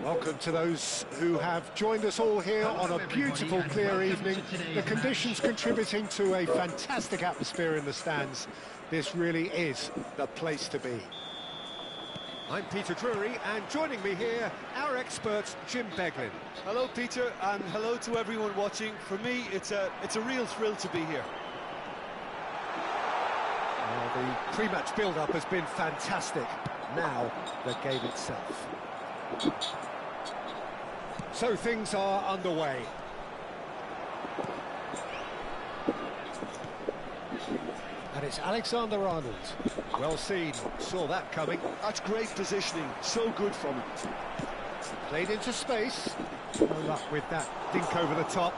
Welcome to those who have joined us all here on a beautiful, clear evening. The conditions contributing to a fantastic atmosphere in the stands. This really is the place to be. I'm Peter Drury, and joining me here, our expert, Jim Beglin. Hello, Peter, and hello to everyone watching. For me, it's a real thrill to be here. Well, the pre-match build-up has been fantastic. Now, the game itself. So things are underway. And it's Alexander-Arnold. Well seen, saw that coming. That's great positioning, so good from him. Played into space. No luck with that dink over the top.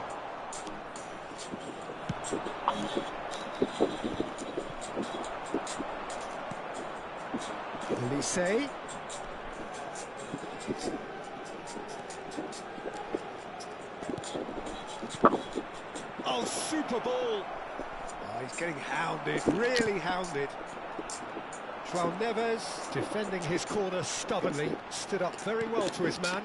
Elise. Oh, super ball! Oh, he's getting hounded, really hounded. João Neves, defending his corner stubbornly, stood up very well to his man.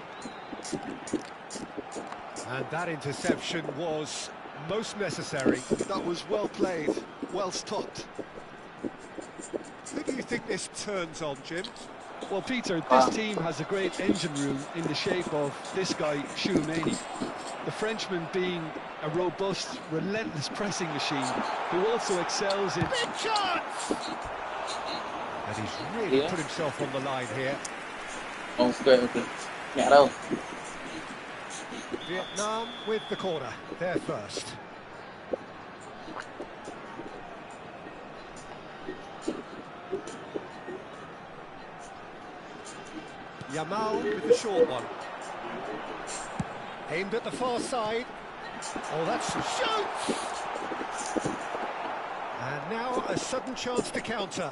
And that interception was most necessary. That was well played, well stopped. Who do you think this turns on, Jim? Well, Peter, this team has a great engine room in the shape of this guy, Tchouaméni. The Frenchman being a robust, relentless pressing machine, who also excels in... Big chance! And he's really put himself on the line here. Okay. Mẹ đâu? Vietnam with the corner, they're first. Yamal with the short one. Aimed at the far side. Oh, that's a shoot! And now a sudden chance to counter.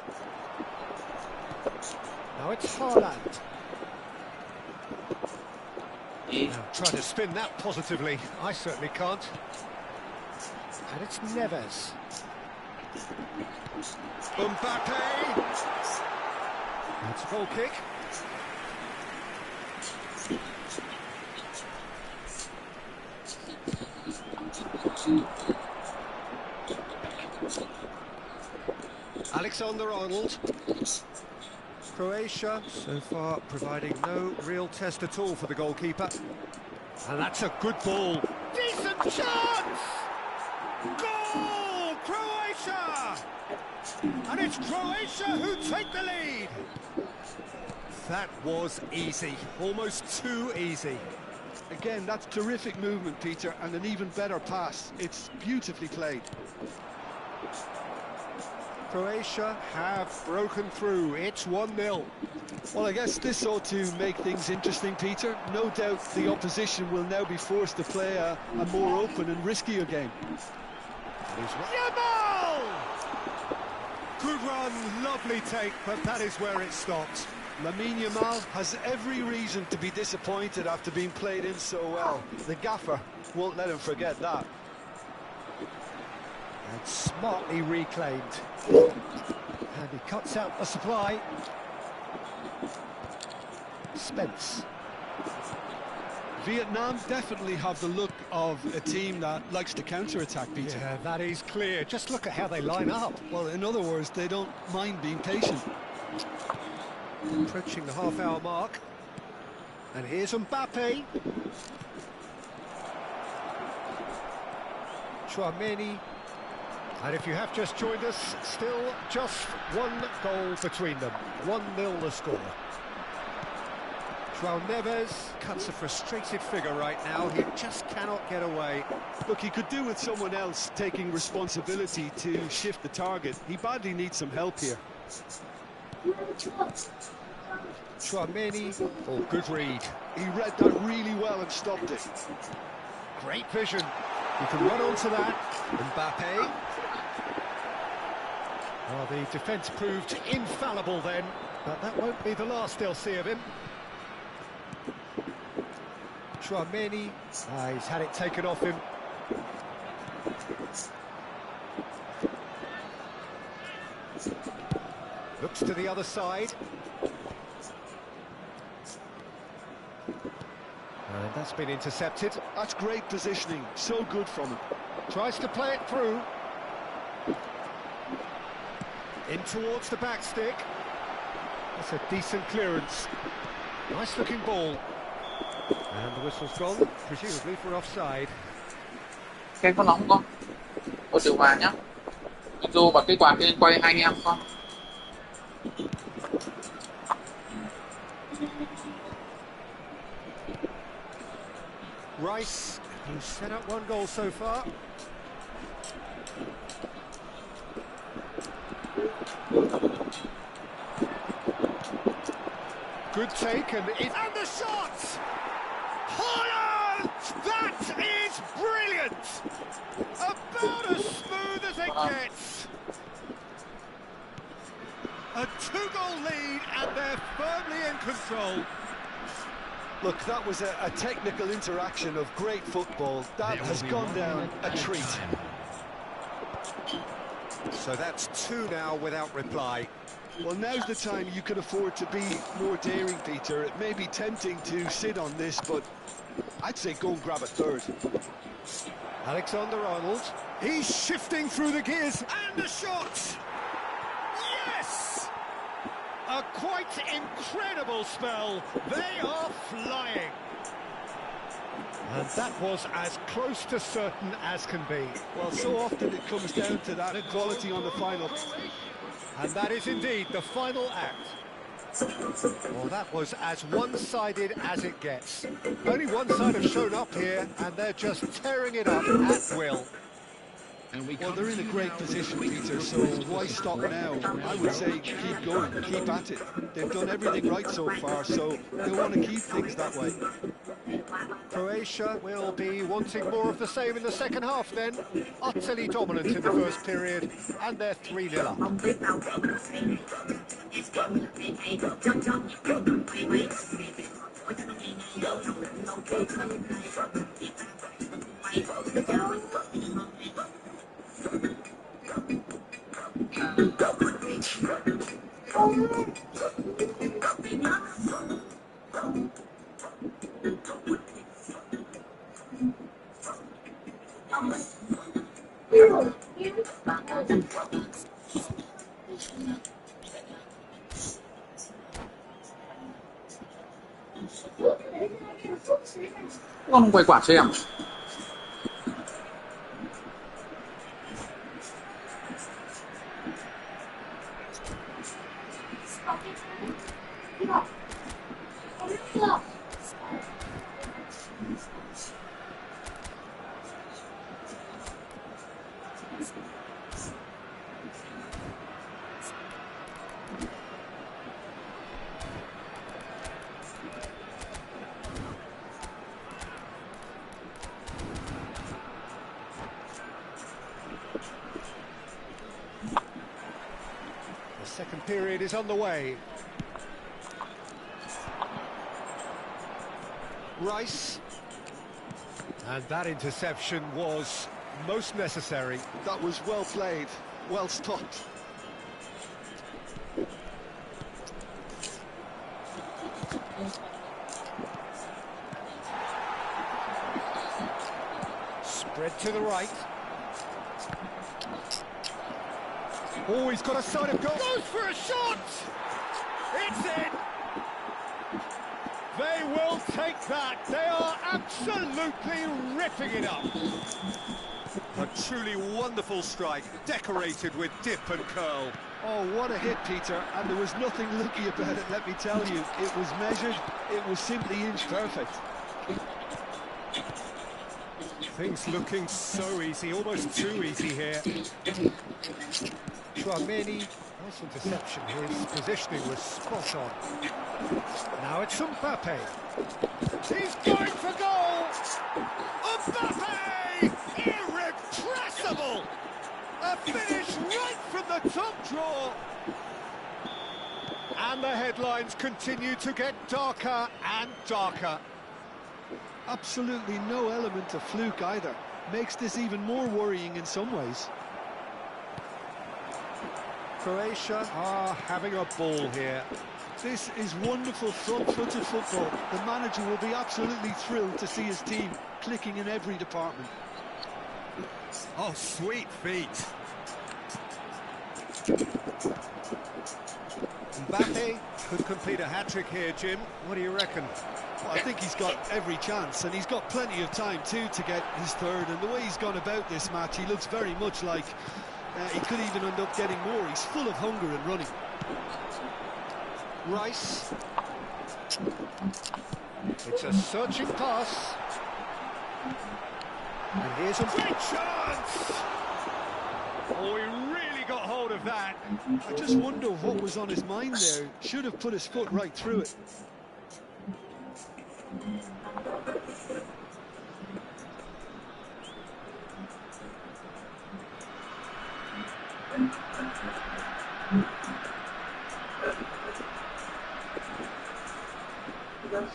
Now it's Haaland. Now trying to spin that positively. I certainly can't. And it's Neves. Mbappe! That's a goal kick. Alexander-Arnold. Croatia, so far, providing no real test at all for the goalkeeper. And that's a good ball. Decent chance! Goal! Croatia! And it's Croatia who take the lead. That was easy, almost too easy. Again, that's terrific movement, Peter, and an even better pass. It's beautifully played. Croatia have broken through. It's 1-0. Well, I guess this ought to make things interesting, Peter. No doubt the opposition will now be forced to play a more open and riskier game. Yamal! Good run, lovely take, but that is where it stopped. Lamine Yamal has every reason to be disappointed after being played in so well. The gaffer won't let him forget that. And smartly reclaimed. And he cuts out the supply. Spence. Vietnam definitely have the look of a team that likes to counter-attack, Peter. Yeah, that is clear. Just look at how they line up. Well, in other words, they don't mind being patient. Approaching the half-hour mark. And here's Mbappe. Tchouaméni. And if you have just joined us, still just one goal between them. 1-0 the score. João Neves cuts a frustrated figure right now. He just cannot get away. Look, he could do with someone else taking responsibility to shift the target. He badly needs some help here. Tchouaméni, oh, good read. He read that really well and stopped it. Great vision. He can run onto that. Mbappe. Well, the defence proved infallible then, but that won't be the last they'll see of him. Chouameni, he's had it taken off him. Looks to the other side. And that's been intercepted. That's great positioning, so good from him. Tries to play it through. In towards the back stick. That's a decent clearance. Nice looking ball. And the whistle's gone, presumably for offside. Cái con nóng con. Ôi điều hòa nhá. Joe bật cái quạt lên quay hai anh em con. Rice, who's set up one goal so far. Good take, and the shot! Haaland! That is brilliant! About as smooth as it gets. A two-goal lead, and they're firmly in control. Look, that was a technical interaction of great football. That has gone down a treat. So that's two now without reply. Well, now's the time you can afford to be more daring, Peter. It may be tempting to sit on this, but I'd say go and grab a third. Alexander-Arnold, he's shifting through the gears, and a shot! Yes! A quite incredible spell. They are flying. And that was as close to certain as can be. Well, so often it comes down to that quality on the final. And that is indeed the final act. Well, that was as one-sided as it gets. Only one side have shown up here, and they're just tearing it up at will. Well, they're in a great position, Peter, so why stop now? I would say keep going, keep at it. They've done everything right so far, so they want to keep things that way. Croatia will be wanting more of the same in the second half then. Utterly dominant in the first period, and they're 3-0 up. Con không quay quạt cho em. The second period is on the way. Rice. And that interception was most necessary. That was well played, well stopped. Spread to the right. Oh, he's got a side of goal. Goes for a shot! It's in! They will take that. They are absolutely ripping it up. A truly wonderful strike, decorated with dip and curl. Oh, what a hit, Peter, and there was nothing lucky about it, let me tell you. It was measured, it was simply inch perfect. Things looking so easy, almost too easy here. Chouameni, nice interception. His positioning was spot on. Now it's Mbappe. He's going for goal! Mbappe! Irrepressible! A finish right from the top draw. And the headlines continue to get darker and darker. Absolutely no element of fluke either. Makes this even more worrying in some ways. Croatia are having a ball here. This is wonderful front-footed football. The manager will be absolutely thrilled to see his team clicking in every department. Oh, sweet feet. Mbappe could complete a hat-trick here, Jim. What do you reckon? Well, I think he's got every chance, and he's got plenty of time too to get his third. And the way he's gone about this match, he looks very much like he could even end up getting more. He's full of hunger and running. Rice. It's a searching pass. And here's a great chance! Oh, he really got hold of that. I just wonder what was on his mind there. Should have put his foot right through it.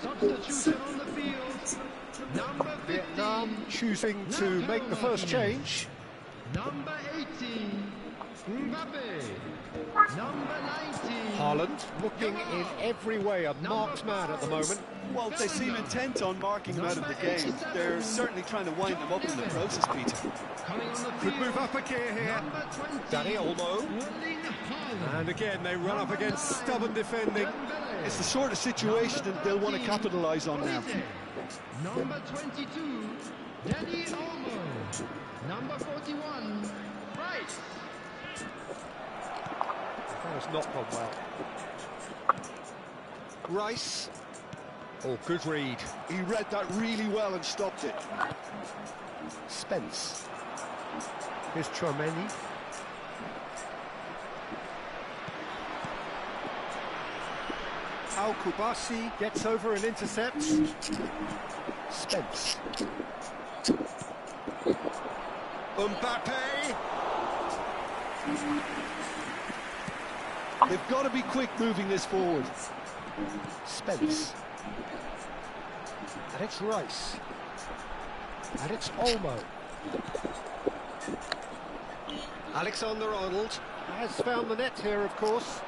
Substitution on the field. Number 15. Vietnam choosing to make the first change. Number 18. Mbappe. Number 19. Haaland looking in every way a marked man at the moment. Well, they seem intent on marking him out of the game. They're certainly trying to wind him up in the process, Peter. Coming on the field. Could move up a gear here. Number 20. Dani Olmo. Erling Haaland. And again, they run up against stubborn defending. Dembele. It's the sort of situation that they'll want to capitalise on now. Number 22. Dani Olmo. Number 41. Rice. That has not gone well. Rice. Oh, good read. He read that really well and stopped it. Spence. Here's Tchouaméni. Al Kubasi gets over and intercepts. Spence. Mbappe. They've got to be quick moving this forward. Spence. And it's Rice. And it's Olmo. Alexander-Arnold has found the net here, of course.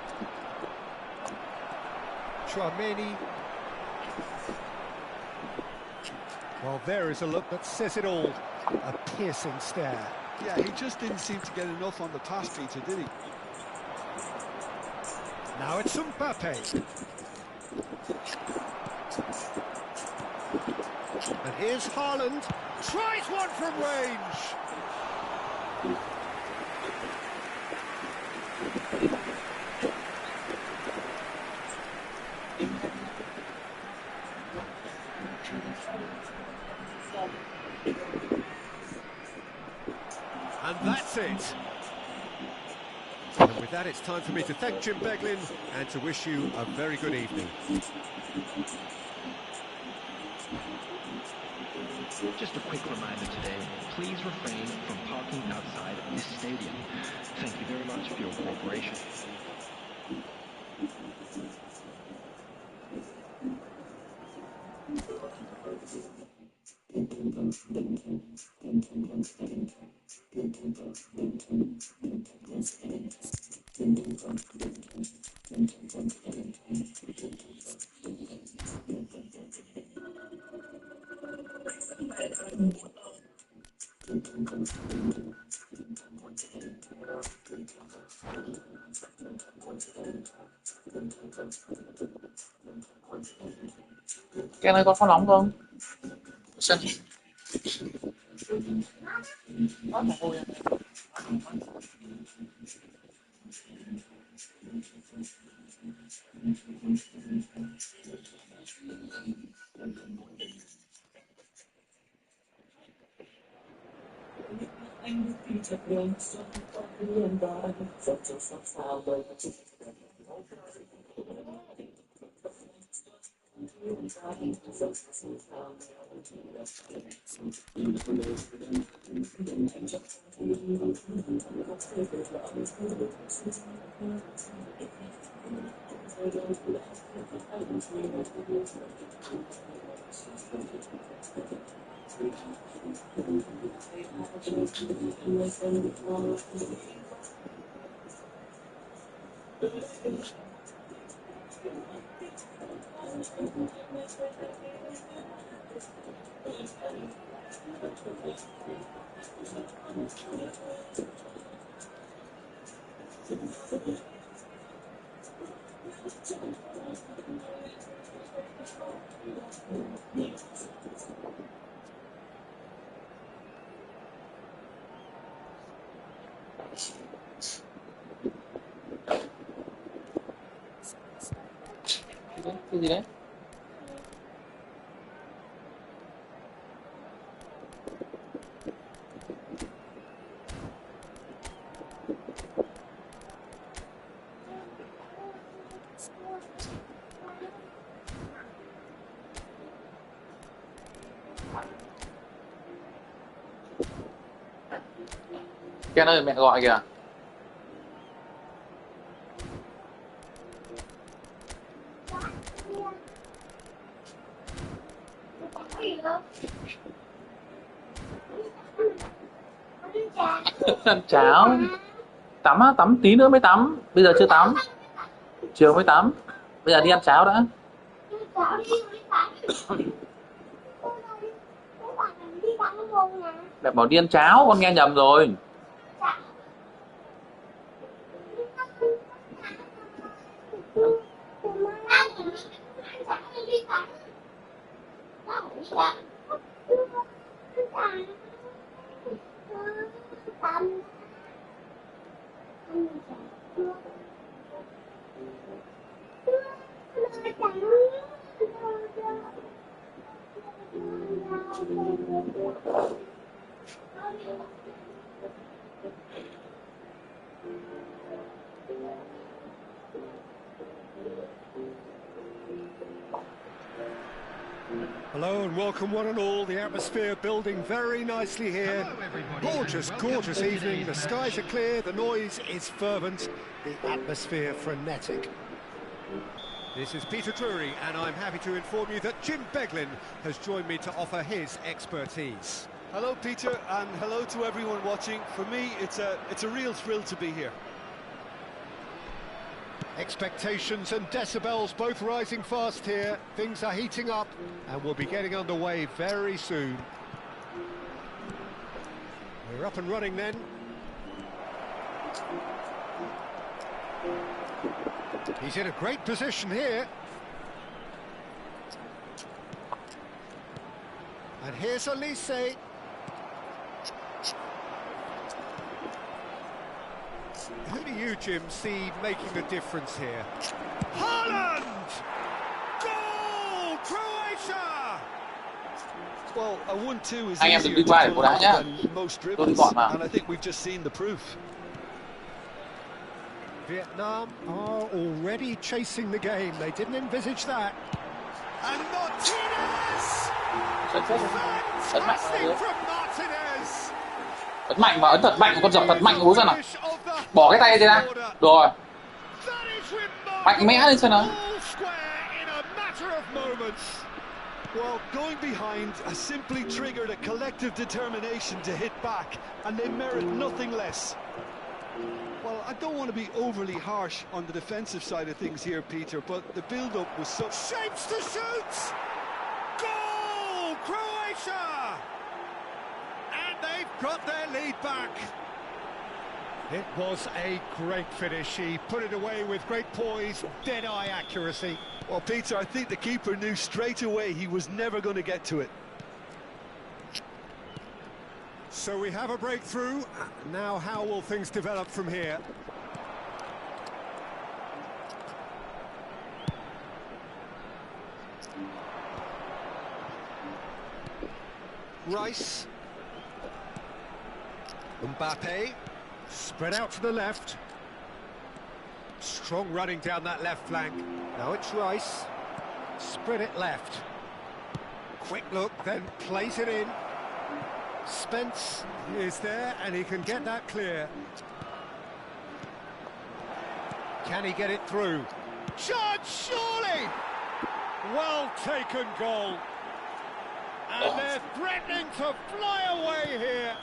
Tchouaméni. Well, there is a look that says it all. A piercing stare. Yeah, he just didn't seem to get enough on the pass, Peter, did he? Now it's Mbappe. And here's Haaland. Tries one from range. And that's it. And with that, it's time for me to thank Jim Beglin and to wish you a very good evening. Just a quick reminder today, please refrain from parking outside this stadium. Thank you very much for your cooperation. Cái này có pha nóng không? Xem. Cái gì đấy? Ken ơi, mẹ gọi kìa. Ăn cháo. Tắm á, tắm tí nữa mới tắm. Bây giờ chưa tắm. Chiều mới tắm. Bây giờ đi ăn cháo đã. Mẹ bảo đi ăn cháo, con nghe nhầm rồi. Hello and welcome one and all. The atmosphere building very nicely here. Gorgeous, gorgeous evening. The skies are clear, the noise is fervent, the atmosphere frenetic. This is Peter Drury and I'm happy to inform you that Jim Beglin has joined me to offer his expertise. Hello, Peter, and hello to everyone watching. For me, it's a real thrill to be here. Expectations and decibels both rising fast here. Things are heating up and we'll be getting underway very soon. We're up and running then. He's in a great position here. And here's Olise. Who do you, Jim, see making the difference here? Haaland! Goal! Croatia! Well, a 1-2 is Anh em đừng easier đi to qua để pull cô đá off nhá. than most Tôi đi dribbles, gọi mà. and I think we've just seen the proof. Vietnam are already chasing the game. They didn't envisage that. And Martinez! Fantastic from Martinez! Ấn mạnh mà, ấn thật mạnh, con dập thật mạnh bố ra nào. Bỏ cái tay ra. Rồi. Mạnh mẽ lên xem nào. Well, going behind has simply triggered a collective determination to hit back, and they merit nothing less. Well, I don't want to be overly harsh on the defensive side of things here, Peter, but the build-up was so... Shapes to shoot! Goal! Croatia! And they've got their lead back. It was a great finish. He put it away with great poise, dead-eye accuracy. Well, Peter, I think the keeper knew straight away he was never going to get to it. So we have a breakthrough. Now how will things develop from here? Rice. Mbappe. Spread out to the left. Strong running down that left flank. Now it's Rice. Spread it left. Quick look, then plays it in. Spence is there and he can get that clear. Can he get it through? chance, surely! Well taken goal. And they're threatening to fly away here.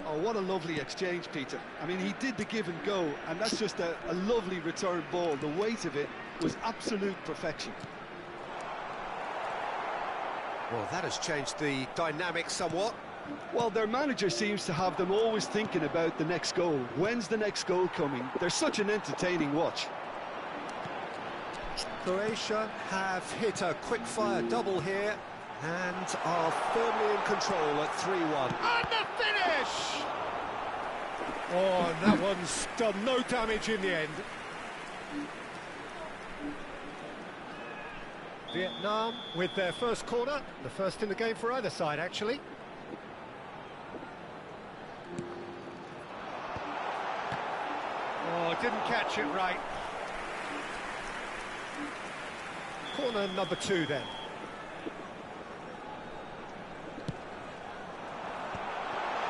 Oh, what a lovely exchange, Peter. I mean, he did the give and go, and that's just a lovely return ball. The weight of it was absolute perfection. Well, that has changed the dynamic somewhat. Well, their manager seems to have them always thinking about the next goal. When's the next goal coming? They're such an entertaining watch. Croatia have hit a quick-fire double here and are firmly in control at 3-1. And the finish! Oh, and that one's done no damage in the end. Vietnam with their first corner, the first in the game for either side, actually. Oh, didn't catch it right. Corner number 2 then.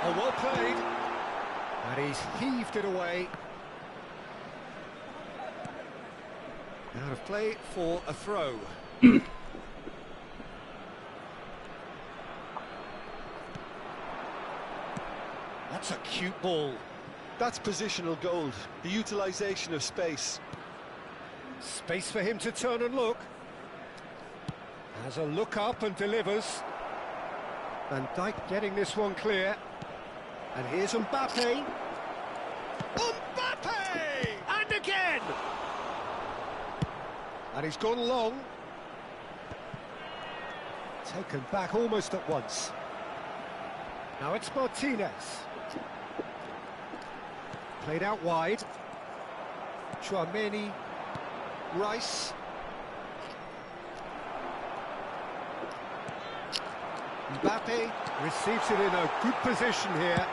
Oh, well played. And he's heaved it away. Out of play for a throw. That's a cute ball. That's positional gold, the utilisation of space. Space for him to turn and look. Has a look up and delivers. Van Dijk getting this one clear. And here's Mbappe. Mbappe! And again! And he's gone long. Taken back almost at once. Now it's Martinez. Played out wide. Chouameni. Rice. Mbappe receives it in a good position here.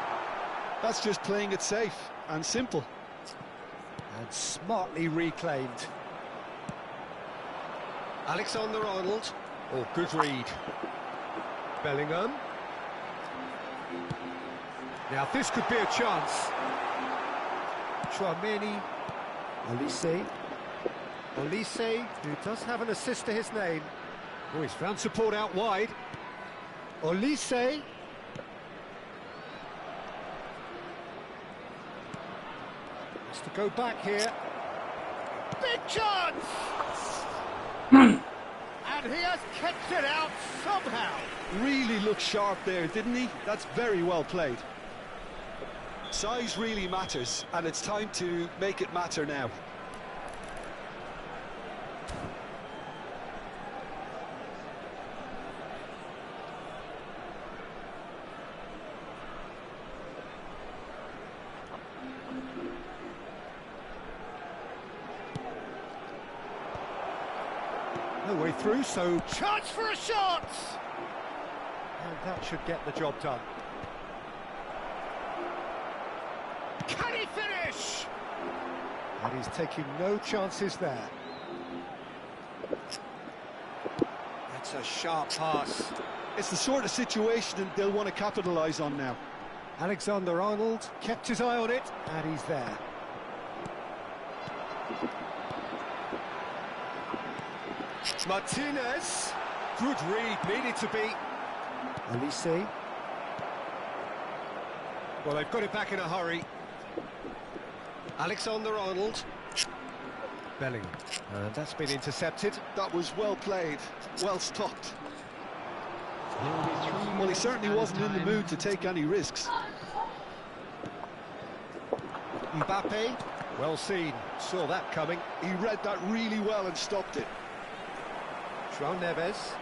That's just playing it safe and simple. And smartly reclaimed. Alexander-Arnold. Oh, good read. Bellingham. Now this could be a chance. Chouameni. Olise. Olise, who does have an assist to his name. Oh, he's found support out wide. Olise. Has to go back here. Big chance! And he has kept it out somehow. Really looked sharp there, didn't he? That's very well played. Size really matters, and it's time to make it matter now. No way through, so chance for a shot! And that should get the job done. Can he finish? And he's taking no chances there. That's a sharp pass. It's the sort of situation that they'll want to capitalise on now. Alexander-Arnold kept his eye on it, and he's there. Martinez. Good read, needed to be. Olise. Well, they've got it back in a hurry. Alexander-Arnold. Bellingham. And that's been intercepted. That was well played, well stopped. There will be 3 Well, he minutes certainly added wasn't in the time. mood to take any risks. Mbappe. Well seen. Saw that coming. He read that really well and stopped it. João Neves.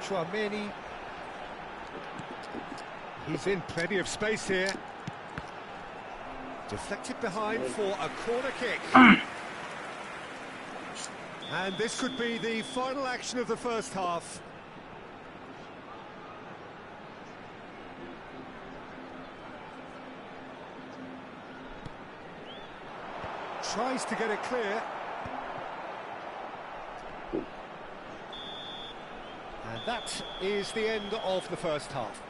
Chouameni. He's in plenty of space here. Deflected behind for a corner kick. And this could be the final action of the first half. Tries to get it clear. And that is the end of the first half.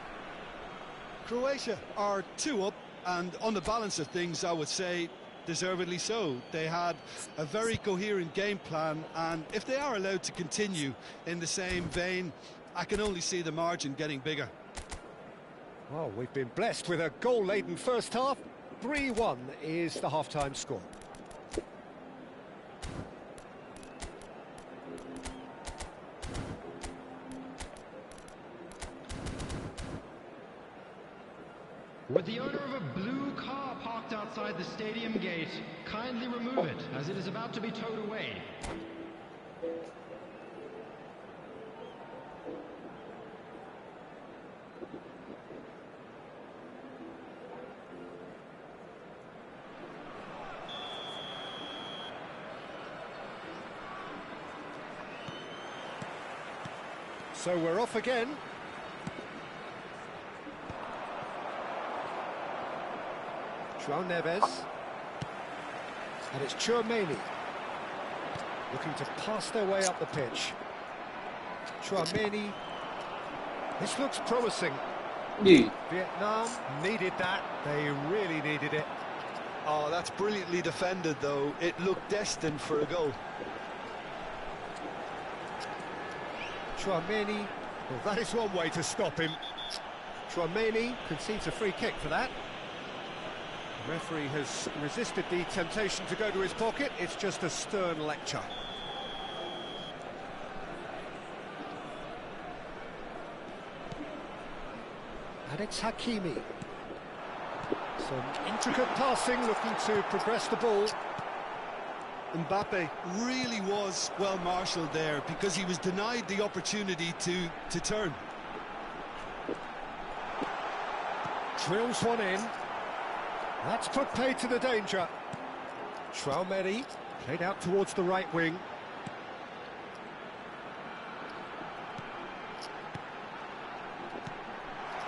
Croatia are 2 up, and on the balance of things, I would say deservedly so. They had a very coherent game plan, and if they are allowed to continue in the same vein, I can only see the margin getting bigger. Well, we've been blessed with a goal-laden first half. 3-1 is the half-time score. With the owner of a blue car parked outside the stadium gate, kindly remove it, as it is about to be towed away. So we're off again. João Neves. And it's Tchouaméni. Looking to pass their way up the pitch. Tchouaméni. This looks promising. Gì? Vietnam needed that. They really needed it. Oh, that's brilliantly defended, though. It looked destined for a goal. Tchouaméni. Well, that is one way to stop him. Tchouaméni concedes a free kick for that. The referee has resisted the temptation to go to his pocket. It's just a stern lecture. And it's Hakimi. Some intricate passing, looking to progress the ball. Mbappe really was well marshalled there because he was denied the opportunity to turn. Drills one in. That's put paid to the danger. Tchouaméni played out towards the right wing.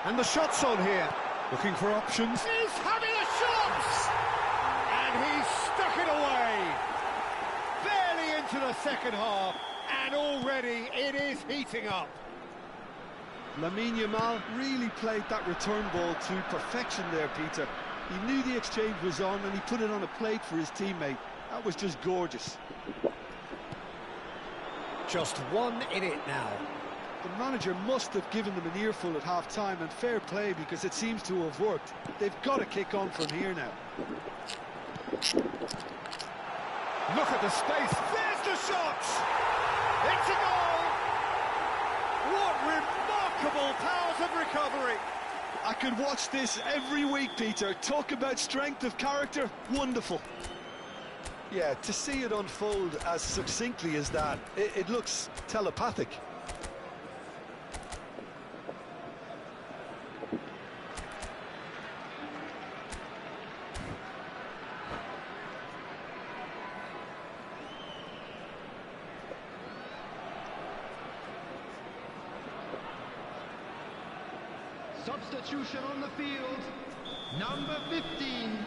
And the shot's on here. Looking for options. He's having a shot! And he's stuck it away. Barely into the second half. And already it is heating up. Lamine Yamal really played that return ball to perfection there, Peter. He knew the exchange was on and he put it on a plate for his teammate. That was just gorgeous. Just one in it now. The manager must have given them an earful at half-time, and fair play because it seems to have worked. They've got to kick on from here now. Look at the space. There's the shot! It's a goal! What remarkable powers of recovery! I could watch this every week, Peter. Talk about strength of character. Wonderful. Yeah, to see it unfold as succinctly as that, it looks telepathic. Substitution on the field. Number 15.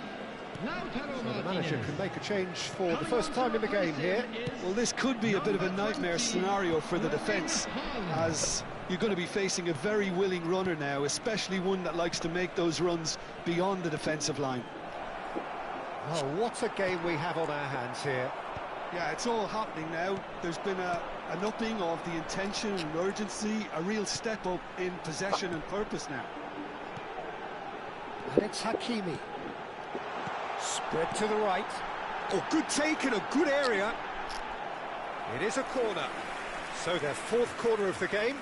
Lautaro The manager Martinez. can make a change for the first time in the game here. Well, this could be a bit of a nightmare scenario for the defence, as you're going to be facing a very willing runner now, especially one that likes to make those runs beyond the defensive line. Oh, what a game we have on our hands here. Yeah, it's all happening now. There's been an upping of the intention and urgency, a real step up in possession and purpose now. And it's Hakimi. Spread to the right. Oh, good take in a good area. It is a corner. So their fourth corner of the game.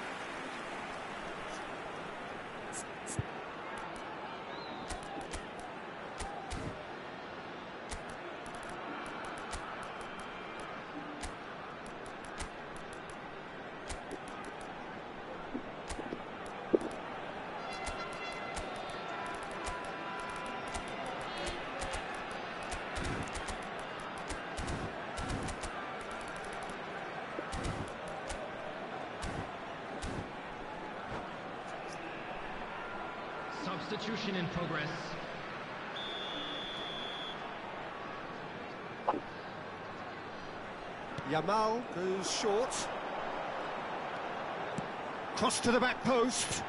Substitution in progress. Yamal goes short. Cross to the back post.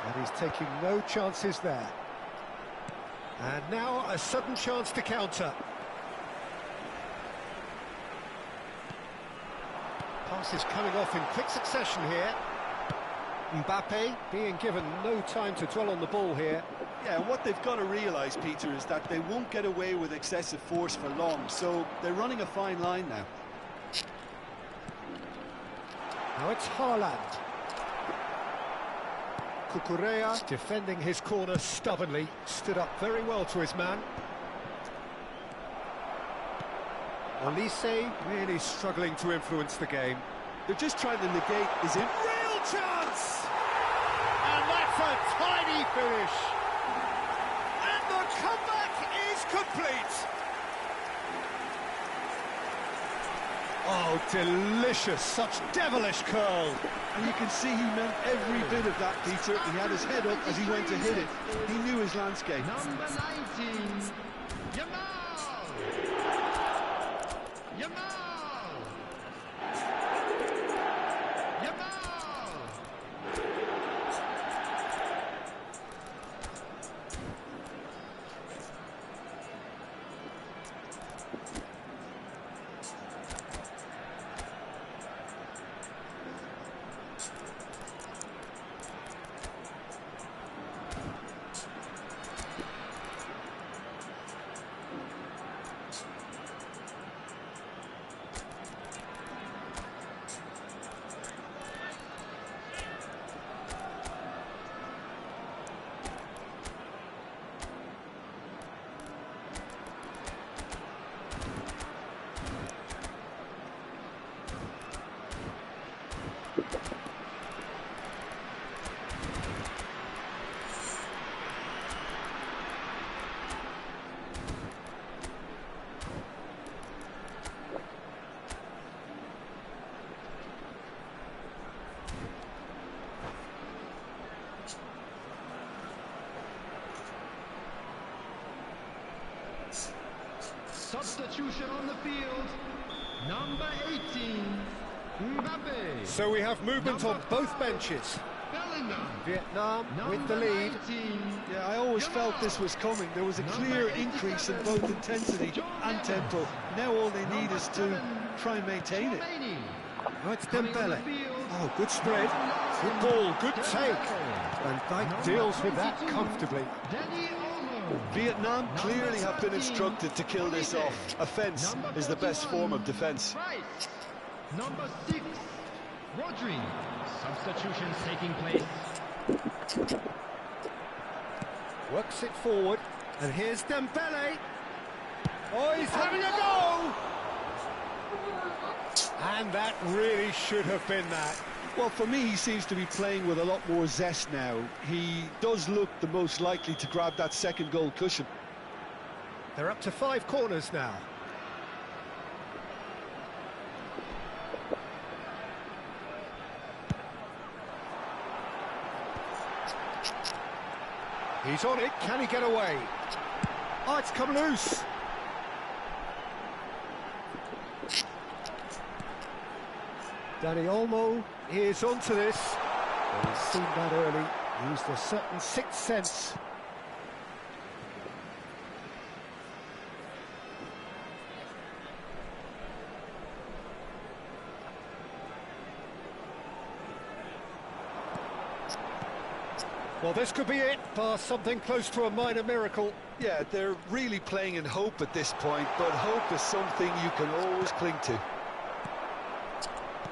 And he's taking no chances there. And now a sudden chance to counter. Passes coming off in quick succession here. Mbappe being given no time to dwell on the ball here. Yeah, and what they've got to realise, Peter, is that they won't get away with excessive force for long, so they're running a fine line now. Now it's Haaland. Cucurella defending his corner stubbornly, stood up very well to his man. Olise really struggling to influence the game. They're just trying to negate his real chance! And that's a tiny finish. And the comeback is complete! Oh, delicious, such devilish curl. And you can see he meant every bit of that, Peter. He had his head up as he went to hit it. He knew his landscape. Number 19, Yamal! Yamal! Yamal! Substitution on the field, number 18, Mbappe. So we have movement on Number both 5, benches. Bellingham. Vietnam with Number the lead. 19, Yeah, I always felt this was coming. There was a clear increase in both intensity and tempo. Now all they need is to try and maintain it. Tchouaméni. Oh, it's Coming on the Dembele. field, Oh, good spread. Good ball, good take. Van Dijk deals with that comfortably. Dani Olmo. Vietnam clearly have been instructed to kill this off. Offence is the best form of defence. Price. Number 6, Rodri. Substitutions taking place. Works it forward. And here's Dembele. Oh, he's having a go! And that really should have been that. Well, for me, he seems to be playing with a lot more zest now. He does look the most likely to grab that second goal cushion. They're up to 5 corners now. He's on it, can he get away? Oh, it's come loose. Dani Olmo is onto this. But he's seen that early, used a certain sixth sense. Well, this could be it, bar something close to a minor miracle. Yeah, they're really playing in hope at this point, but hope is something you can always cling to.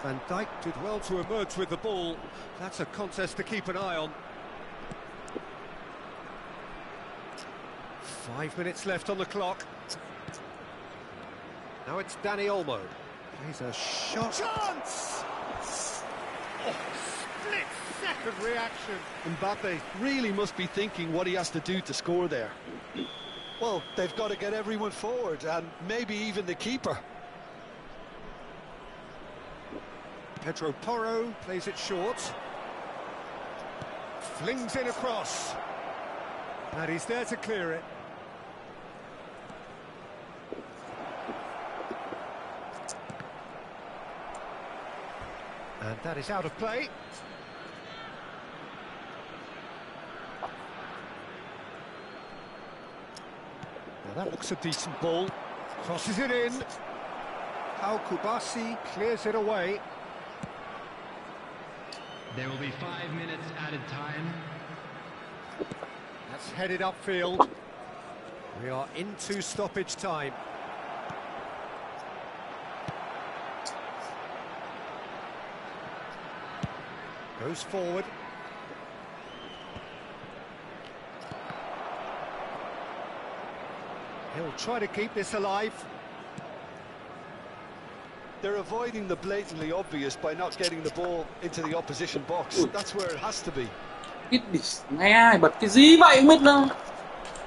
Van Dijk did well to emerge with the ball. That's a contest to keep an eye on. 5 minutes left on the clock. Now it's Dani Olmo. Plays a shot. Chance! Oh, split-second reaction. Mbappe really must be thinking what he has to do to score there. Well, they've got to get everyone forward, and maybe even the keeper. Pedro Porro plays it short. Flings in across. And he's there to clear it. And that is out of play. Now that looks a decent ball. Crosses it in. Al Kubasi clears it away. There will be 5 minutes added time. That's headed upfield. We are into stoppage time. Goes forward. He'll try to keep this alive. They're avoiding the blatantly obvious by not getting the ball into the opposition box. That's where it has to be. Ít đi, nghe ai bật cái gì vậy không biết đâu.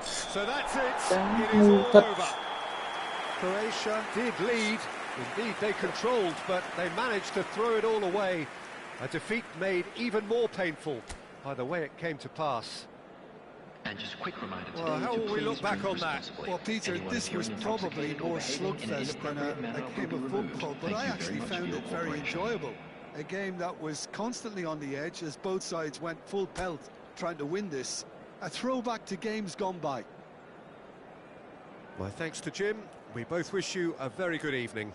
So that's it. Đáng It is ngu all thật. over. Croatia did lead. Indeed, they controlled, but they managed to throw it all away. A defeat made even more painful by the way it came to pass. And just a quick reminder today Well, how to will we please look back drink on that? responsibly. Well, Peter, Anyone this was appearing probably intoxicated or more behaving in an slugfest than inappropriate manner a will game be of removed. football, but Thank I you very actually much for found your it very cooperation. enjoyable. A game that was constantly on the edge as both sides went full pelt trying to win this. A throwback to games gone by. My thanks to Jim. We both wish you a very good evening.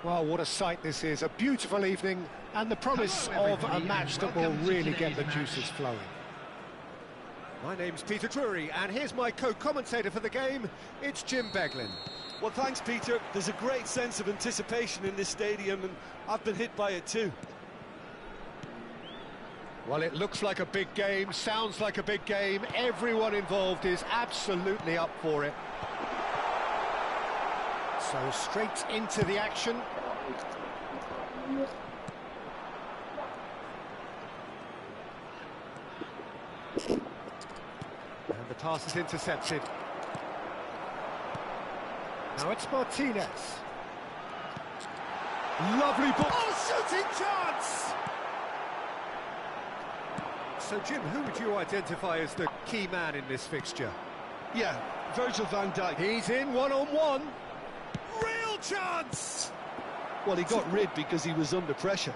Well, what a sight this is. A beautiful evening and the promise Hello, of a everybody, match and that will welcome to really get today's the juices match. flowing. My name's Peter Drury, and here's my co-commentator for the game. It's Jim Beglin. Well, thanks, Peter. There's a great sense of anticipation in this stadium, and I've been hit by it too. Well, it looks like a big game, sounds like a big game. Everyone involved is absolutely up for it. So straight into the action. And the pass is intercepted. Now it's Martinez. Lovely ball. Oh, shooting chance! So, Jim, who would you identify as the key man in this fixture? Yeah, Virgil van Dijk. He's in one-on-one. Real chance! Well, he got rid because he was under pressure.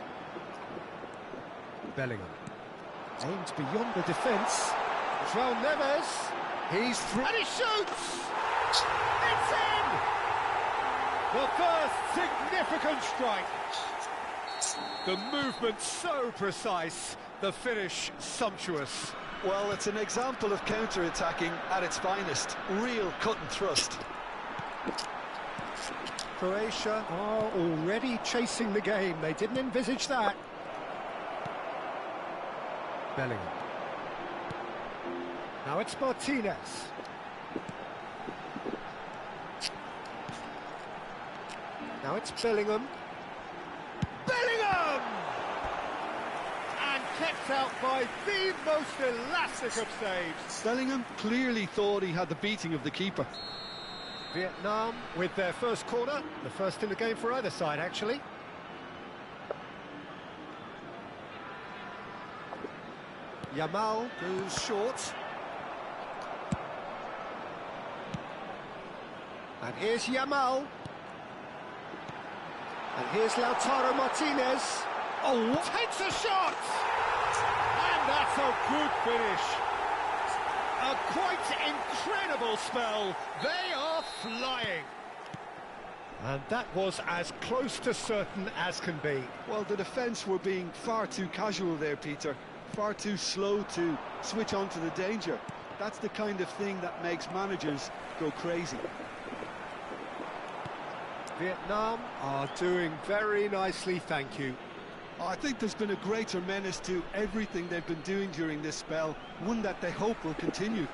Bellingham. Aimed beyond the defence. João Neves. He's through. And he shoots! It's in! The first significant strike. The movement so precise, the finish sumptuous. Well, it's an example of counter-attacking at its finest. Real cut and thrust. Croatia are already chasing the game. They didn't envisage that. Bellingham. Now it's Martinez. Now it's Bellingham. Bellingham! And kept out by the most elastic of saves. Bellingham clearly thought he had the beating of the keeper. Vietnam with their first corner, the first in the game for either side, actually. Yamal goes short. And here's Yamal. And here's Lautaro Martinez. Oh, takes a shot! And that's a good finish. A quite incredible spell. They are flying. And that was as close to certain as can be. Well, the defence were being far too casual there, Peter. Far too slow to switch on to the danger. That's the kind of thing that makes managers go crazy. Vietnam are doing very nicely, thank you. I think there's been a greater menace to everything they've been doing during this spell, one that they hope will continue.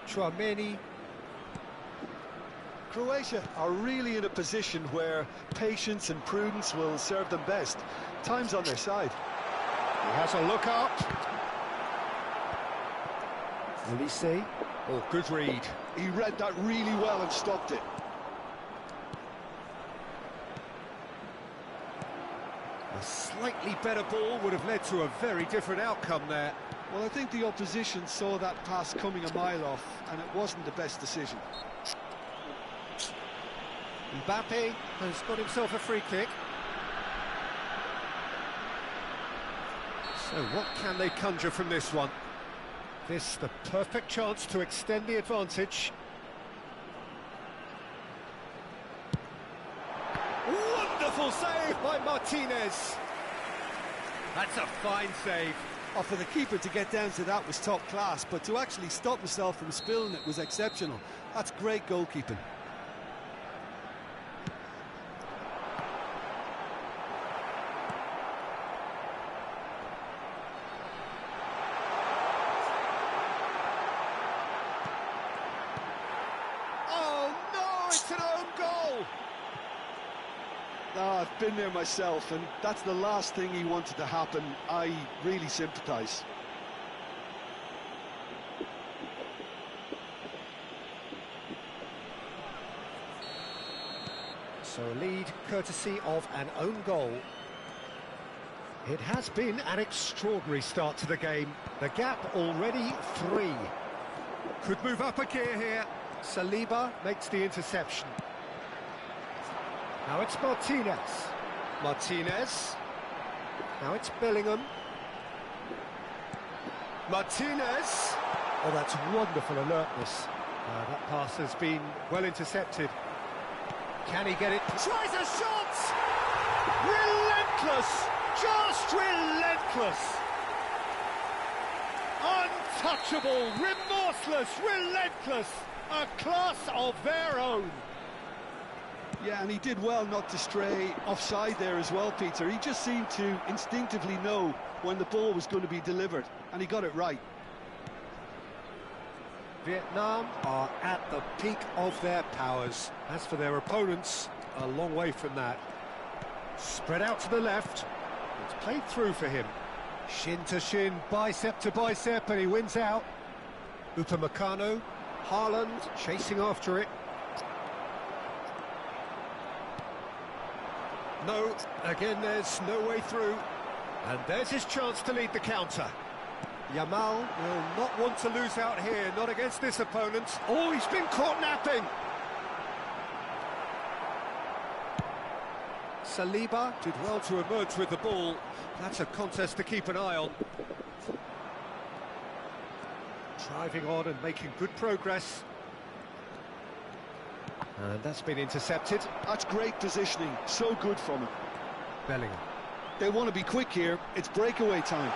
Tchouaméni. Croatia are really in a position where patience and prudence will serve them best. Time's on their side. He has a look up. Olise. Oh, good read. He read that really well and stopped it. A slightly better ball would have led to a very different outcome there. Well, I think the opposition saw that pass coming a mile off, and it wasn't the best decision. Mbappe has got himself a free kick. So what can they conjure from this one? This the perfect chance to extend the advantage. Wonderful save by Martinez. That's a fine save. Oh, for the keeper to get down to that was top class, but to actually stop himself from spilling it was exceptional. That's great goalkeeping. It's an own goal! Oh, I've been there myself, and that's the last thing he wanted to happen. I really sympathise. So a lead courtesy of an own goal. It has been an extraordinary start to the game. The gap already 3. Could move up a gear here. Saliba makes the interception. Now it's Martinez. Martinez. Now it's Bellingham. Martinez. Oh, that's wonderful alertness. That pass has been well intercepted. Can he get it? Tries a shot! Relentless! Just relentless! Untouchable, remorseless, relentless! A class of their own. Yeah, and he did well not to stray offside there as well, Peter. He just seemed to instinctively know when the ball was going to be delivered, and he got it right. Vietnam are at the peak of their powers. As for their opponents, a long way from that. Spread out to the left. It's played through for him. Shin to shin, bicep to bicep, and he wins out. Upamecano. Haaland chasing after it. No, again there's no way through. And there's his chance to lead the counter. Yamal will not want to lose out here, not against this opponent. Oh, he's been caught napping. Saliba did well to emerge with the ball. That's a contest to keep an eye on. Driving on and making good progress. And that's been intercepted. That's great positioning, so good from him. Bellingham. They want to be quick here, it's breakaway time.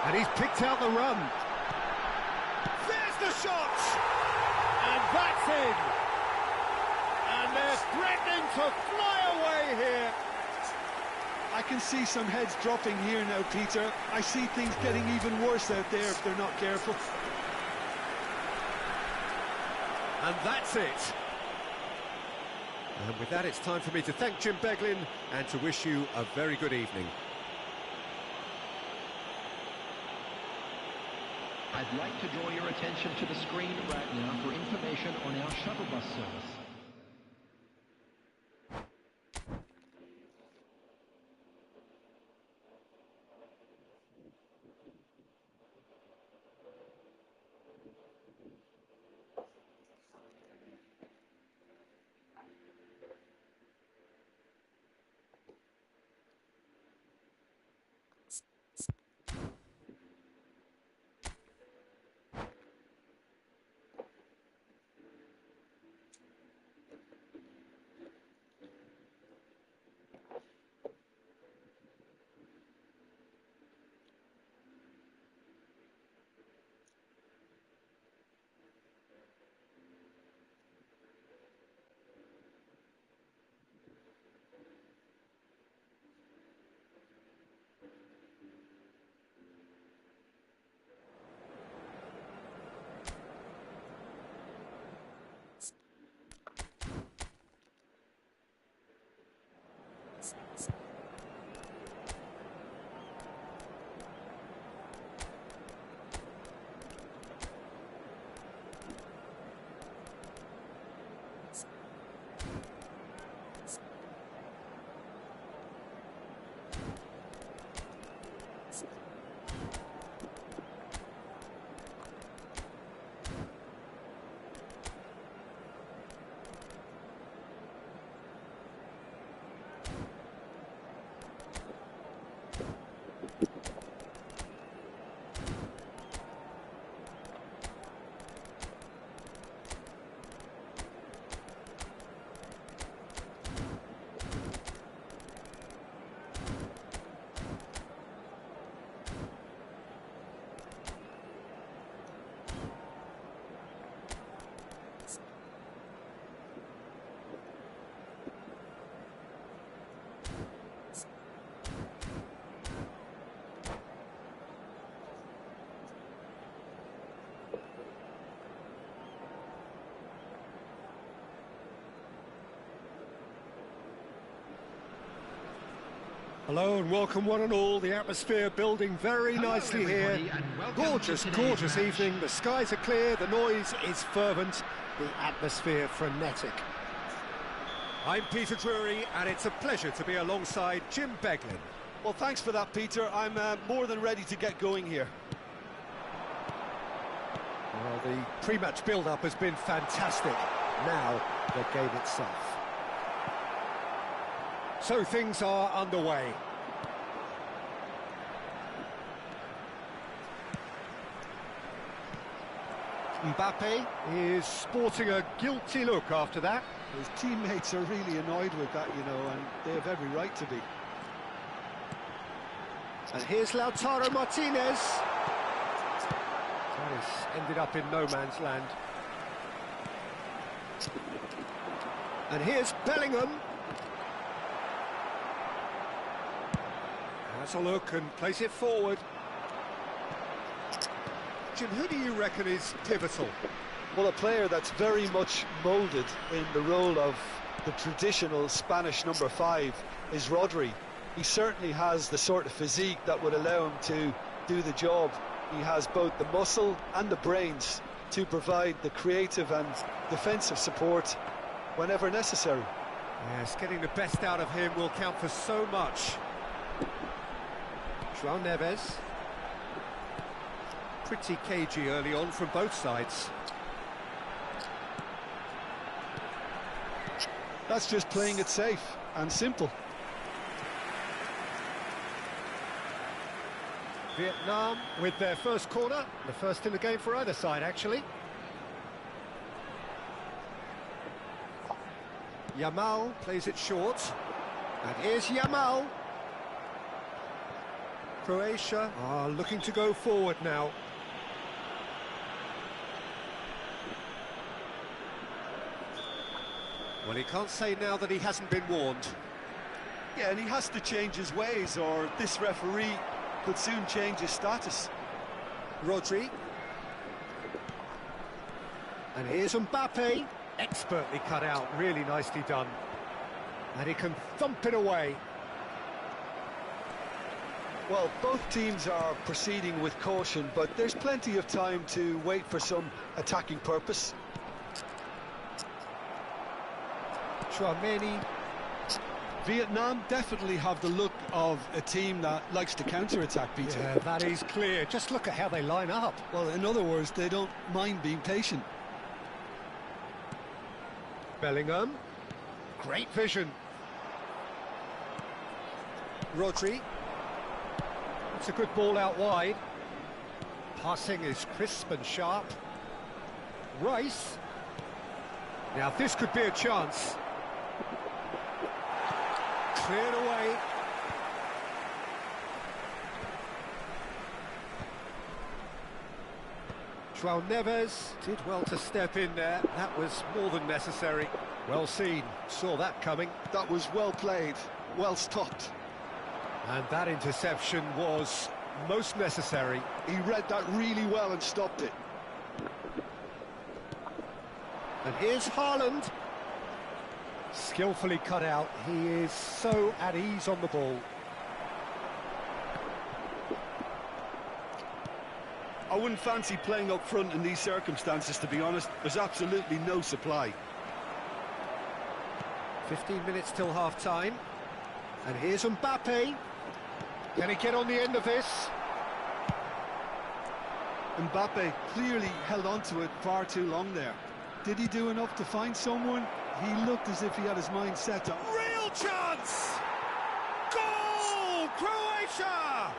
And he's picked out the run. There's the shot! And that's in! And they're threatening to fly away here. I can see some heads dropping here now, Peter. I see things getting even worse out there if they're not careful. And that's it. And with that, it's time for me to thank Jim Beglin and to wish you a very good evening. I'd like to draw your attention to the screen right now for information on our shuttle bus service. Hello and welcome one and all. The atmosphere building very nicely here. Gorgeous, gorgeous evening. The skies are clear, the noise is fervent, the atmosphere frenetic. I'm Peter Drury and it's a pleasure to be alongside Jim Beglin. Well, thanks for that, Peter. I'm more than ready to get going here. Well, the pre-match build-up has been fantastic. Now, the game itself. So things are underway. Mbappe is sporting a guilty look after that. His teammates are really annoyed with that, you know, and they have every right to be. And here's Lautaro Martinez. That has ended up in no man's land. And here's Bellingham. Has a look and plays it forward. Jim, who do you reckon is pivotal? Well, a player that's very much moulded in the role of the traditional Spanish number 5 is Rodri. He certainly has the sort of physique that would allow him to do the job. He has both the muscle and the brains to provide the creative and defensive support whenever necessary. Yes, getting the best out of him will count for so much. João Neves. Pretty cagey early on from both sides. That's just playing it safe and simple. Vietnam with their first corner, the first in the game for either side, actually. Yamal plays it short, and here's Yamal. Croatia are looking to go forward now. Well, he can't say now that he hasn't been warned. Yeah, and he has to change his ways, or this referee could soon change his status. Rodri. And here's Mbappe. Expertly cut out, really nicely done. And he can thump it away. Well, both teams are proceeding with caution, but there's plenty of time to wait for some attacking purpose. Tchouaméni. Vietnam definitely have the look of a team that likes to counter-attack, Peter. Yeah, that is clear. Just look at how they line up. Well, in other words, they don't mind being patient. Bellingham. Great vision. Rodri. It's a good ball out wide. Passing is crisp and sharp. Rice. Now this could be a chance. Cleared away. João Neves did well to step in there. That was more than necessary. Well seen. Saw that coming. That was well played, well stopped. And that interception was most necessary. He read that really well and stopped it. And here's Haaland. Skillfully cut out. He is so at ease on the ball. I wouldn't fancy playing up front in these circumstances, to be honest. There's absolutely no supply. 15 minutes till half-time. And here's Mbappe. Can he get on the end of this? Mbappe clearly held on to it far too long there. Did he do enough to find someone? He looked as if he had his mind set on... Real chance! Goal! Croatia!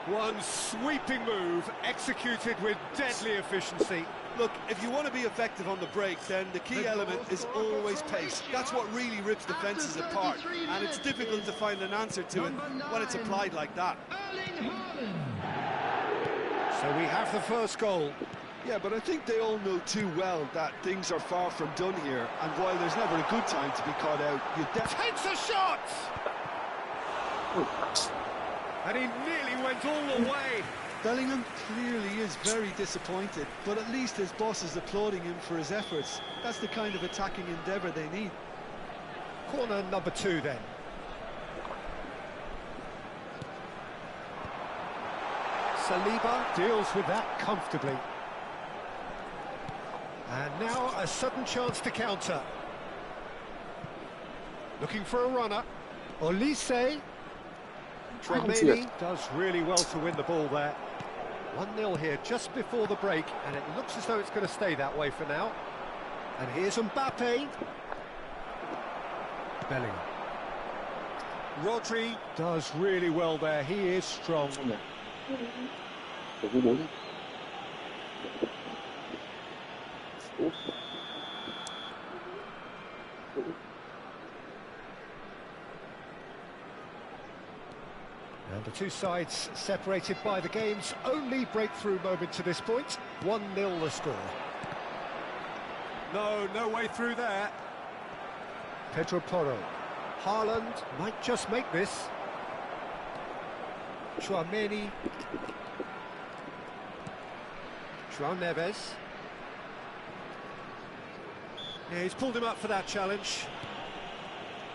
One sweeping move, executed with deadly efficiency. Look, if you want to be effective on the break, then the key element is always pace. That's what really rips defences apart, and it's difficult to find an answer to it when it's applied like that. So we have the first goal. Yeah, but I think they all know too well that things are far from done here, and while there's never a good time to be caught out, you takes a shot! And he nearly went all the way. Bellingham clearly is very disappointed, but at least his boss is applauding him for his efforts. That's the kind of attacking endeavour they need. Corner number 2 then. Saliba deals with that comfortably. And now a sudden chance to counter. Looking for a runner. Olise. Tchouaméni does really well to win the ball there. 1-0 here just before the break, and it looks as though it's going to stay that way for now. And here's Mbappe. Bellingham. Rodri does really well there. He is strong. And the two sides separated by the game's only breakthrough moment to this point. 1-0 the score. No way through there. Pedro Porro. Haaland might just make this. Tchouaméni. João Neves. Yeah, he's pulled him up for that challenge.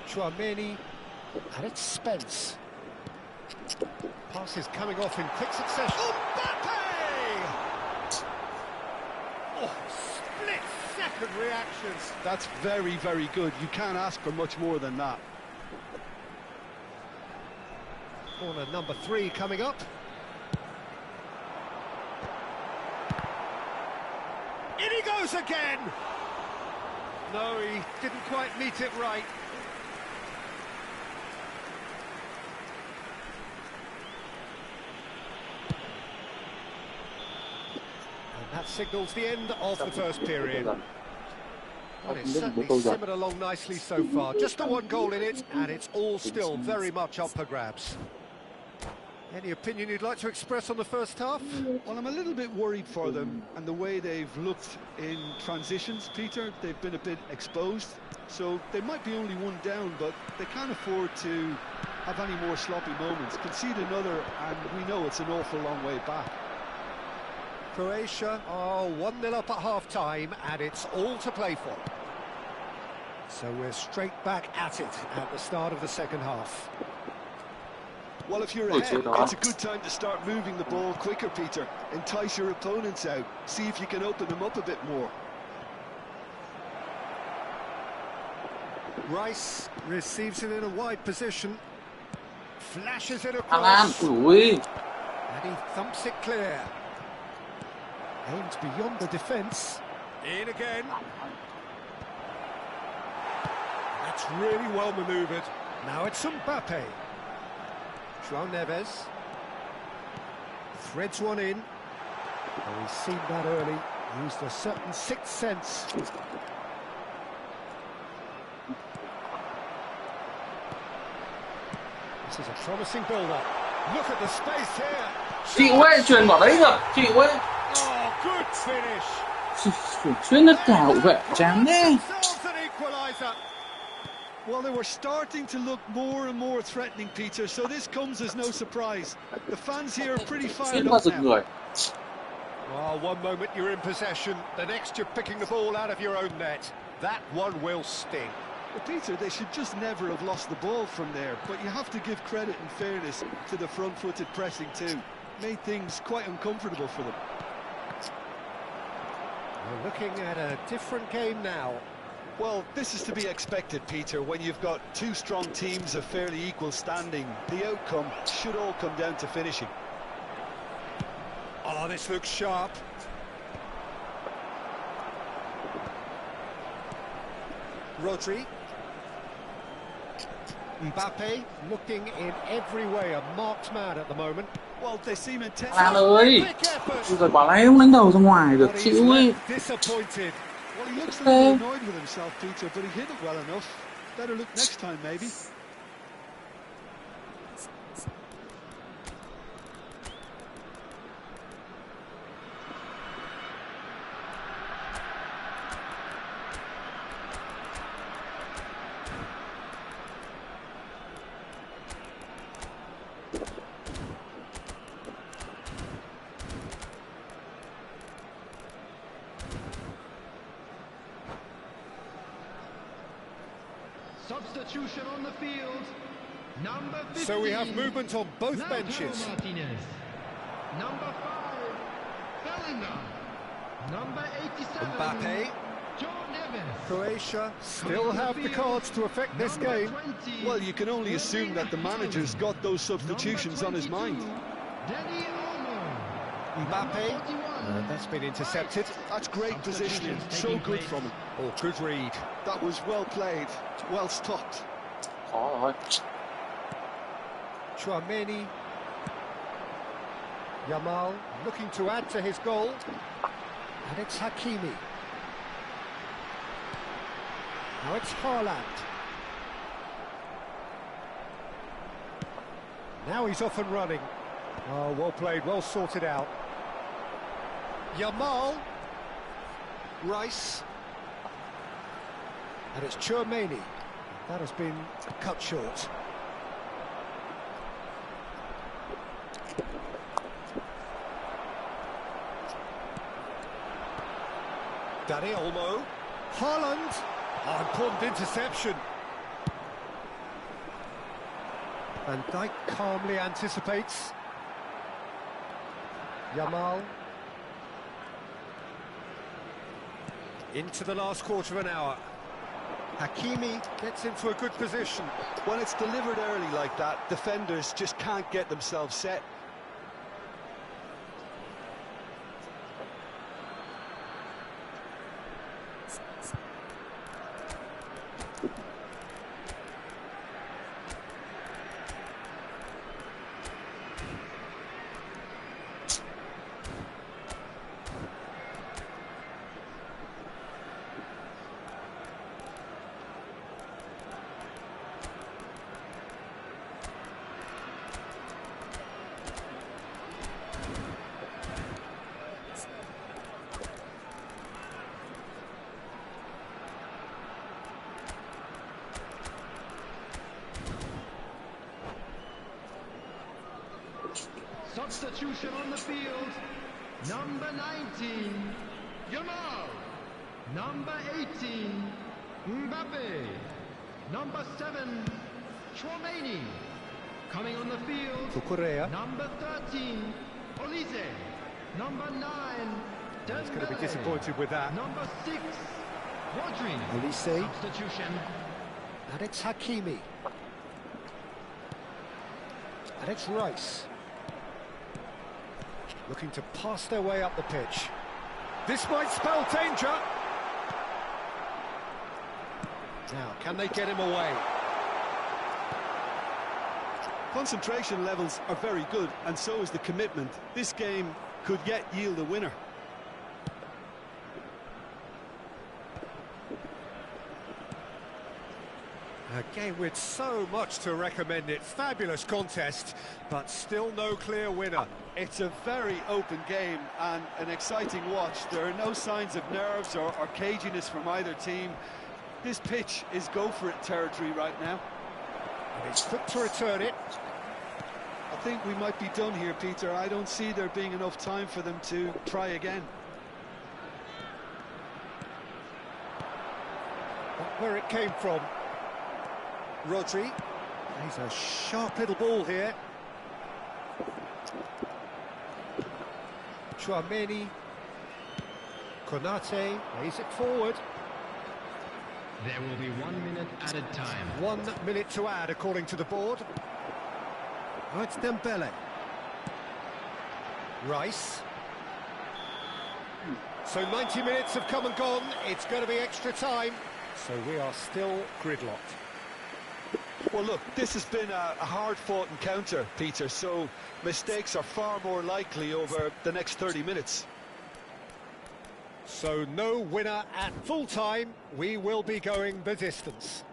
Tchouaméni. And it's Spence. Passes coming off in quick succession. Mbappe! Oh, split-second reactions. That's very, very good. You can't ask for much more than that. Corner number 3 coming up. In he goes again! No, he didn't quite meet it right. That signals the end of the first period. Lần. Well, it's Không biết một certainly câu giật. simmered along nicely so far. Just the one goal in it, and it's all still very much up for grabs. Any opinion you'd like to express on the first half? Well, I'm a little bit worried for them and the way they've looked in transitions, Peter. They've been a bit exposed, so they might be only one down, but they can't afford to have any more sloppy moments. Concede another, and we know it's an awful long way back. Croatia are 1-0 up at half-time, and it's all to play for. So we're straight back at it at the start of the second half. Well, if you're ahead, it's a good time to start moving the ball quicker, Peter. Entice your opponents out. See if you can open them up a bit more. Rice receives it in a wide position. Flashes it Alan, across. ui. And he thumps it clear. Aims beyond the defence. In again. That's really well manoeuvred. Now it's Mbappe. João Neves. Threads one in. Oh, he's seen that early. Used a certain sixth sense. This is a promising build-up. Look at the space here. Chịu ấy, chuyền vào đấy được, chịu ấy. Oh, good finish. Chuyền xuyên đất cả hậu vệ, chán thế. Themselves an equaliser. Well, they were starting to look more and more threatening, Peter, so this comes as no surprise. The fans here are pretty Xuyên fired qua up giật now. người. Well, one moment you're in possession, the next you're picking the ball out of your own net. That one will sting. Well, Peter, they should just never have lost the ball from there, but you have to give credit and fairness to the front-footed pressing too. Made things quite uncomfortable for them. We're looking at a different game now. Well, this is to be expected, Peter, when you've got two strong teams of fairly equal standing. The outcome should all come down to finishing. Oh, this looks sharp. Rodri. Mbappe looking in every way a marked man at the moment. Well, they seem intent. Alan ơi, Big effort. rồi quả này không đánh đầu ra ngoài được, But he's chịu ấy. left disappointed. Well, he looks a little annoyed with himself, Peter, but he hit it well enough. Better look next time, maybe. Substitution on the field. Number 15. So we have movement on both Lautaro benches. Martinez. Number 5, Bellingham. Number 87. Mbappe. João Neves. Croatia still have the cards to affect this Number game. 20, Well, you can only assume that the manager's got those substitutions on his mind. Dani Olmo. Mbappe. Number 41. That's been intercepted. That's great positioning, so good from him. Oh, good read. That was well played, well stopped. Khó rồi. Chouameni. Yamal looking to add to his goal. And it's Hakimi. Now it's Haaland. Now he's off and running. Oh, well played, well sorted out. Yamal. Rice. And it's Chouameni. That has been cut short. Dani Olmo. Haaland. Oh, important interception. Van Dijk calmly anticipates. Yamal. Into the last quarter of an hour. Hakimi gets into a good position. When it's delivered early like that, defenders just can't get themselves set. Substitution on the field. Number 19, Yamal. Number 18, Mbappe. Number 7, Chouameni. Coming on the field, Cucurella. number 13, Olise. Number 9, He's going to be Dembele. disappointed with that. Number 6, Rodri. Olise. Substitution. And it's Hakimi. And it's Rice. Looking to pass their way up the pitch. This might spell danger. Now, can they get him away? Concentration levels are very good, and so is the commitment. This game could yet yield a winner. A game with so much to recommend it. Fabulous contest, but still no clear winner. It's a very open game and an exciting watch. There are no signs of nerves or caginess from either team. This pitch is go-for-it territory right now. And it's quick to return it. I think we might be done here, Peter. I don't see there being enough time for them to try again. Where it came from. Rodri. He's a sharp little ball here. Chouameni. Konate lays it forward. There will be 1 minute added time. 1 minute to add, according to the board. Oh, it's Dembele. Rice. So 90 minutes have come and gone. It's going to be extra time. So we are still gridlocked. Well, look, this has been a hard-fought encounter, Peter, so mistakes are far more likely over the next 30 minutes. So no winner at full time. We will be going the distance.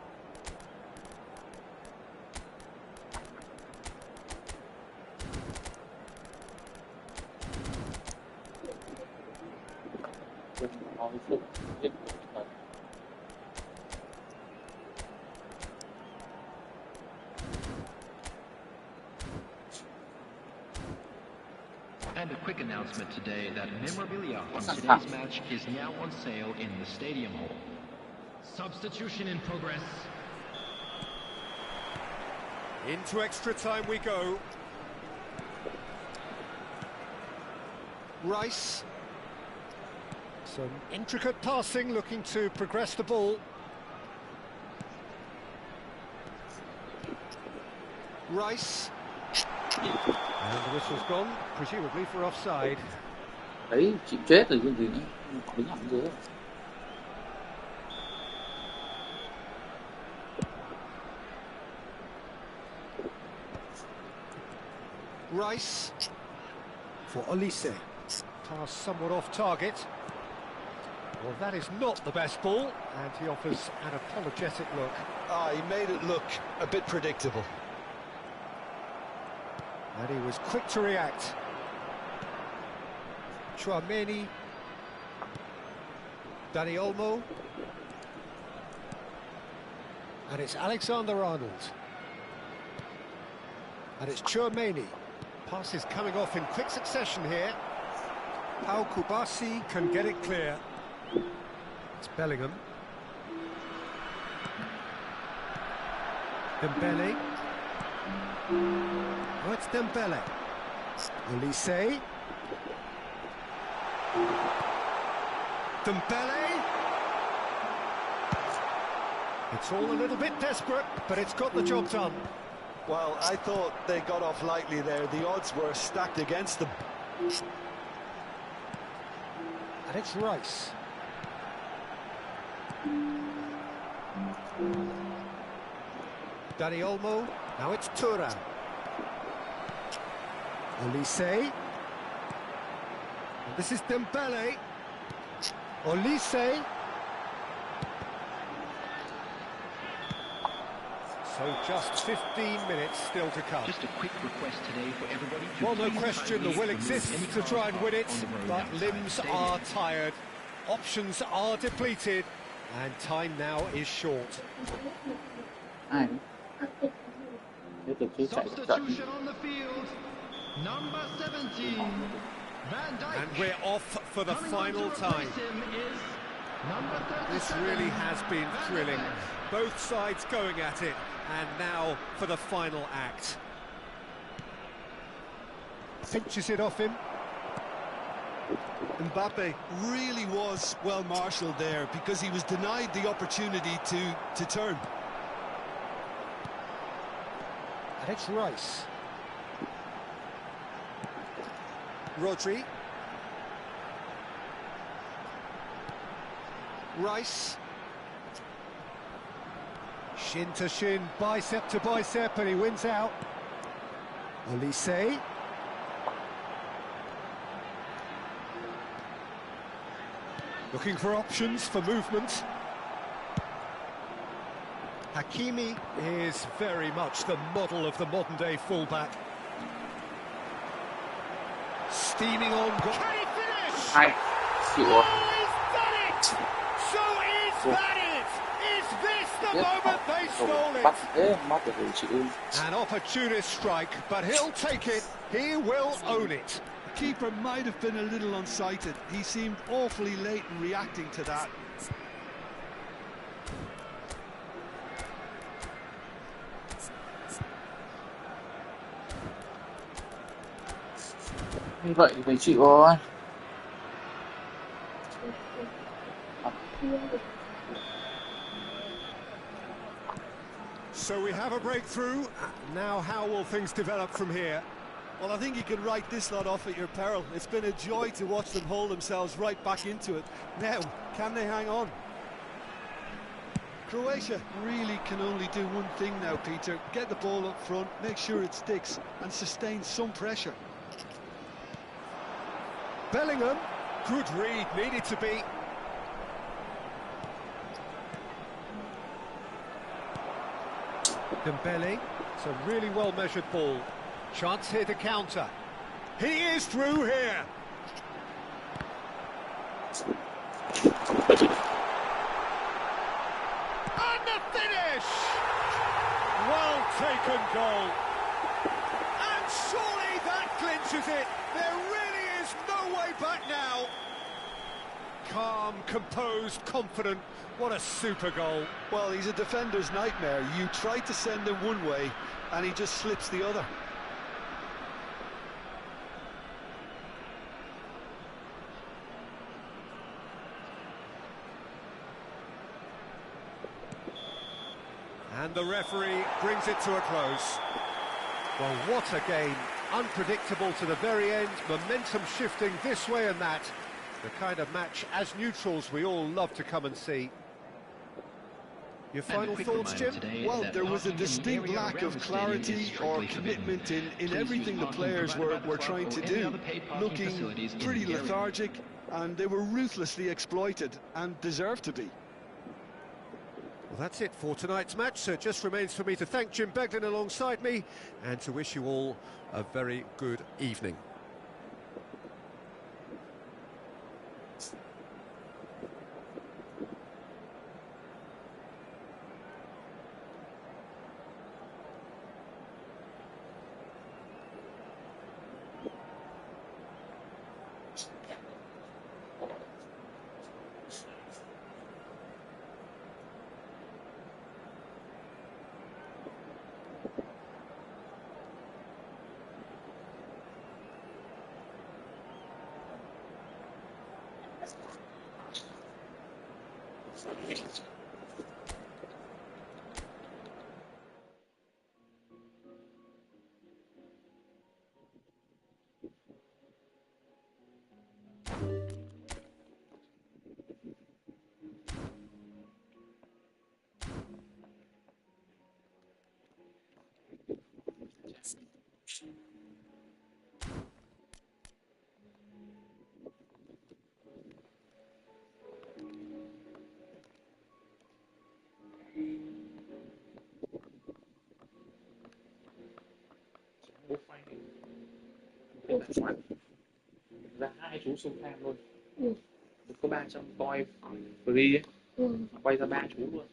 And a quick announcement today that memorabilia from today's match is now on sale in the Stadium Hall. Substitution in progress. Into extra time we go. Rice. Some intricate passing, looking to progress the ball. Rice. And the whistle's gone, presumably for offside. Đấy, chịu chết rồi, gì đứng hẳn dưới. Rice for Olise. Pass somewhat off target. Well, that is not the best ball, and he offers an apologetic look. He made it look a bit predictable. And he was quick to react. Chouameni. Dani Olmo. And it's Alexander-Arnold. And it's Chouameni. Passes coming off in quick succession here. Pau Kubasi can get it clear. It's Bellingham. Dembele. Oh, it's Dembele. Olise. Dembele. It's all a little bit desperate, but it's got the job done. Well, I thought they got off lightly there. The odds were stacked against them. And it's Rice. Dani Olmo. Now it's Thuram. Olise. And this is Dembele. Olise. So just 15 minutes still to come. Just a quick request today for everybody to Well, no please question, the kindly will remove exists any to try and cars win it, on the road but outside limbs the stadium. are tired. Options are depleted, and time now is short. Ai? Tiếp tục chứ chạy trận. Substitution on the field. Number 17, Van Dijk. And we're off for the Coming final on to time. replace him is number 37, This really has been Van thrilling. Dijk. Both sides going at it, and now for the final act. Pinches it off him. Mbappe really was well marshalled there because he was denied the opportunity to turn. And it's Rice. Rodri. Rice. Shin to shin, bicep to bicep, and he wins out. Olise. Looking for options for movement. Hakimi is very much the model of the modern-day fullback. Steaming on. Can he finish? 2 chịu rồi. Oh, he's done it! So is that it? Is this the moment they stole Bắt it? thế mất rồi chịu. An opportunist strike, but he'll take it. He will own it. The keeper might have been a little unsighted. He seemed awfully late in reacting to that. Như vậy thì phải chịu rồi. So we have a breakthrough. Now how will things develop from here? Well, I think you can write this lot off at your peril. It's been a joy to watch them hold themselves right back into it. Now, can they hang on? Croatia really can only do one thing now, Peter. Get the ball up front, make sure it sticks, and sustain some pressure. Bellingham, good read, needed to be. Dembele, it's a really well-measured ball. Chance here to counter. He is through here. And the finish! Well taken goal. And surely that clinches it. There really is no way back now. Calm, composed, confident. What a super goal. Well, he's a defender's nightmare. You try to send him one way, and he just slips the other. And the referee brings it to a close. Well, what a game. Unpredictable to the very end, momentum shifting this way and that. The kind of match, as neutrals, we all love to come and see. Your final thoughts, Jim? Well, there was a distinct lack of clarity or commitment in everything the players were trying to do. Looking pretty lethargic, and they were ruthlessly exploited, and deserved to be. Well, that's it for tonight's match, so it just remains for me to thank Jim Beglin alongside me and to wish you all a very good evening. Ra 2 chú xung tham luôn. Có 300 coin free ấy. Quay ra 3 chú luôn.